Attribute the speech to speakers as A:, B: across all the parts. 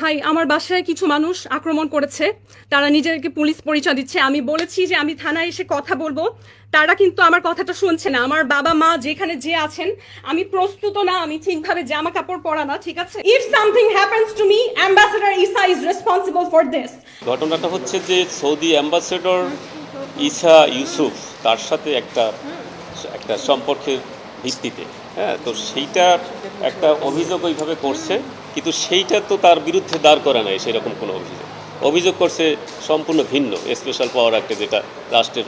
A: ভাই আমার বাসায় কিছু মানুষ আক্রমণ করেছে, তারা নিজেদেরকে পুলিশ পরিচয় দিচ্ছে। আমি বলেছি যে আমি থানায় এসে কথা বলবো, তারা কিন্তু আমার কথাটা শুনছে না। আমার বাবা মা যেখানে যে আছেন, আমি প্রস্তুত না, আমি ঠিকভাবে জামা কাপড় পরা না, ঠিক আছে? If something happens to me, ambassador Isa is responsible for this.
B: ঘটনাটা হচ্ছে যে সৌদি অ্যাম্বাসেডর ইসা ইউসুফ তার সাথে একটা একটা সম্পর্কের ভিত্তিতে, হ্যাঁ, তো সেইটার একটা অভিযোগ ওইভাবে করছে, কিন্তু সেইটা তো তার বিরুদ্ধে দাঁড় করা নাই সেরকম কোনো অভিযোগ করছে সম্পূর্ণ ভিন্ন। স্পেশাল পাওয়ার অ্যাক্টে, যেটা রাষ্ট্রের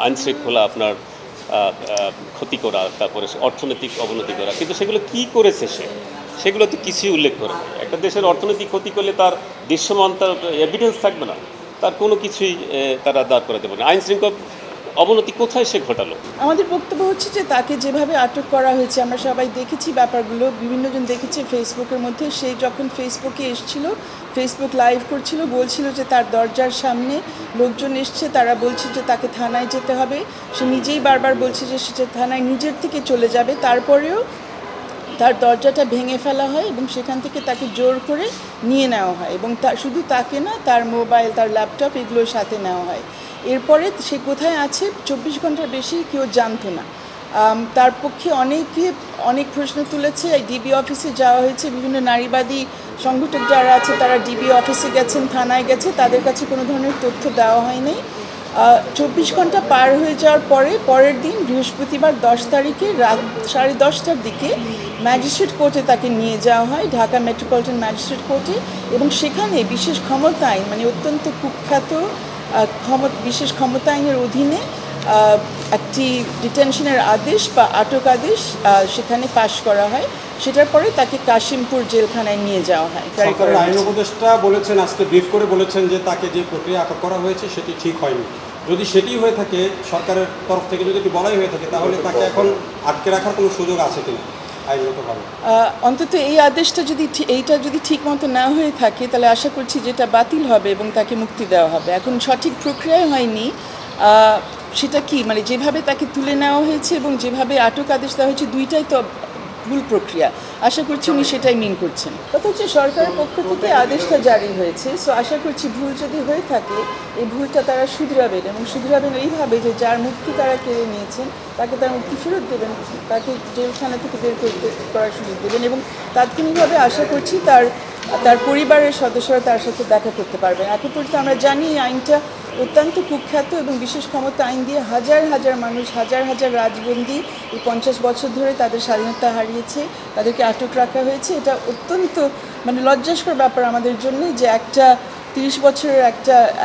B: আইনশৃঙ্খলা আপনার ক্ষতি করা, তারপরে অর্থনৈতিক অবনতি করা, কিন্তু সেগুলো কি করেছে সেগুলো তো কিছুই উল্লেখ করে না। একটা দেশের অর্থনৈতিক ক্ষতি করলে তার দৃশ্যমান তার এভিডেন্স থাকবে না, তার কোনো কিছুই তারা দাঁড় করাতে পারে না। আইনশৃঙ্খলা অবনতি কোথায় সে ঘটালো?
C: আমাদের বক্তব্য হচ্ছে যে তাকে যেভাবে আটক করা হয়েছে, আমরা সবাই দেখেছি ব্যাপারগুলো, বিভিন্নজন দেখেছে ফেসবুকের মধ্যে। সে যখন ফেসবুকে এসেছিল, ফেসবুক লাইভ করছিল, বলছিল যে তার দরজার সামনে লোকজন এসছে, তারা বলছে যে তাকে থানায় যেতে হবে। সে নিজেই বারবার বলছে যে সে থানায় নিজের থেকে চলে যাবে, তারপরেও তার দরজাটা ভেঙে ফেলা হয় এবং সেখান থেকে তাকে জোর করে নিয়ে নেওয়া হয়, এবং শুধু তাকে না, তার মোবাইল, তার ল্যাপটপ, এগুলোর সাথে নেওয়া হয়। এরপরে সে কোথায় আছে 24 ঘন্টার বেশি কেউ জানতো না। তার পক্ষে অনেক প্রশ্ন তুলেছে। ডিবি অফিসে যাওয়া হয়েছে, বিভিন্ন নারীবাদী সংগঠক যারা আছে তারা ডিবি অফিসে গেছেন, থানায় গেছে, তাদের কাছে কোনো ধরনের তথ্য দেওয়া হয়নি। 24 ঘন্টা পার হয়ে যাওয়ার পরের দিন বৃহস্পতিবার 10 তারিখে রাত 10:30টার দিকে ম্যাজিস্ট্রেট কোর্টে তাকে নিয়ে যাওয়া হয়, ঢাকা মেট্রোপলিটন ম্যাজিস্ট্রেট কোর্টে। এবং সেখানে বিশেষ ক্ষমতা আইন, মানে অত্যন্ত কুখ্যাত বিশেষ ক্ষমতা আইনের অধীনে একটি ডিটেনশনের আদেশ বা আটক আদেশ সেখানে পাশ করা হয়। সেটার পরে তাকে কাশিমপুর জেলখানায় নিয়ে যাওয়া হয়।
D: আইন উপদেষ্টা বলেছেন, আজকে ব্রিফ করে বলেছেন যে তাকে যে প্রক্রিয়া আটক করা হয়েছে সেটি ঠিক হয়নি। যদি সেটি হয়ে থাকে, সরকারের তরফ থেকে যদি এটি বলাই হয়ে থাকে, তাহলে তাকে এখন আটকে রাখার কোনো সুযোগ আছে কিনা আইনগতভাবে?
C: অন্তত এই আদেশটা যদি ঠিক মতো না হয়ে থাকে, তাহলে আশা করছি যেটা বাতিল হবে এবং তাকে মুক্তি দেওয়া হবে। এখন সঠিক প্রক্রিয়ায় হয়নি, সেটা কি, মানে যেভাবে তাকে তুলে নেওয়া হয়েছে এবং যেভাবে আটক আদেশ দেওয়া হয়েছে, দুইটাই তো ভুল প্রক্রিয়া। আশা করছি উনি সেটাই মিন করছেন। কথা হচ্ছে সরকারের পক্ষ থেকে আদেশটা জারি হয়েছে, সো আশা করছি ভুল যদি হয়ে থাকে, এই ভুলটা তারা শুধরাবেন, এবং শুধরাবেন এইভাবে যে যার মুক্তি তারা কেড়ে নিয়েছেন তাকে তার মুক্তি ফেরত দেবেন, তাকে জেলখানা থেকে বের করার সুযোগ দেবেন, এবং তাৎক্ষণিকভাবে আশা করছি তার পরিবারের সদস্যরা তার সাথে দেখা করতে পারবেন। এখন পর্যন্ত আমরা জানি এই আইনটা অত্যন্ত কুখ্যাত, এবং বিশেষ ক্ষমতা আইন দিয়ে হাজার হাজার মানুষ, হাজার হাজার রাজবন্দী এই 50 বছর ধরে তাদের স্বাধীনতা হারিয়েছে, তাদেরকে আটক রাখা হয়েছে। এটা অত্যন্ত লজ্জাস্কর ব্যাপার আমাদের জন্য যে 30 বছরের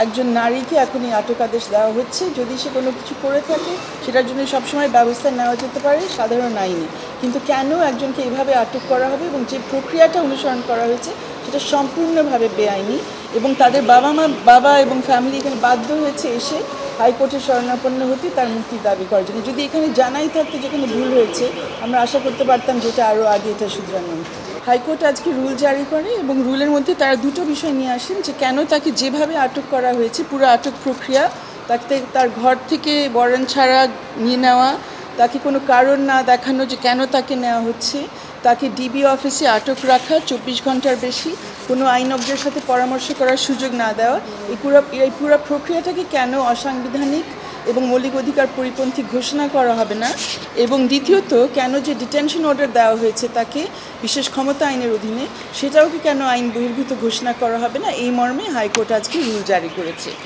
C: একজন নারীকে এখন এই আটক আদেশ দেওয়া হচ্ছে। যদি সে কোনো কিছু করে থাকে, সেটার জন্য সবসময় ব্যবস্থা নেওয়া যেতে পারে সাধারণ আইনে, কিন্তু কেন একজনকে এইভাবে আটক করা হবে এবং যে প্রক্রিয়াটা অনুসরণ করা হয়েছে সেটা সম্পূর্ণভাবে বেআইনি। এবং তাদের বাবা এবং ফ্যামিলি এখানে বাধ্য হয়েছে এসে হাইকোর্টের শরণাপন্ন হতে, তার মুক্তি দাবি করার জন্য। যদি এখানে জানাই থাকতো যেখানে ভুল হয়েছে, আমরা আশা করতে পারতাম যেটা আরও আগে এটা শুধরানো। হাইকোর্ট আজকে রুল জারি করে, এবং রুলের মধ্যে তারা দুটো বিষয় নিয়ে আসেন, যে কেন তাকে যেভাবে আটক করা হয়েছে, পুরো আটক প্রক্রিয়া, তাকে তার ঘর থেকে ওয়ারেন্ট ছাড়া নিয়ে নেওয়া, তাকে কোনো কারণ না দেখানো যে কেন তাকে নেওয়া হচ্ছে, তাকে ডিবি অফিসে আটক রাখা 24 ঘন্টার বেশি, কোনো আইনজ্ঞের সাথে পরামর্শ করার সুযোগ না দেওয়া, এই পুরো প্রক্রিয়াটাকে কেন অসাংবিধানিক এবং মৌলিক অধিকার পরিপন্থী ঘোষণা করা হবে না, এবং দ্বিতীয়ত কেন যে ডিটেনশন অর্ডার দেওয়া হয়েছে তাকে বিশেষ ক্ষমতা আইনের অধীনে, সেটাও কি কেন আইন বহির্ভূত ঘোষণা করা হবে না, এই মর্মে হাইকোর্ট আজকে রুল জারি করেছে।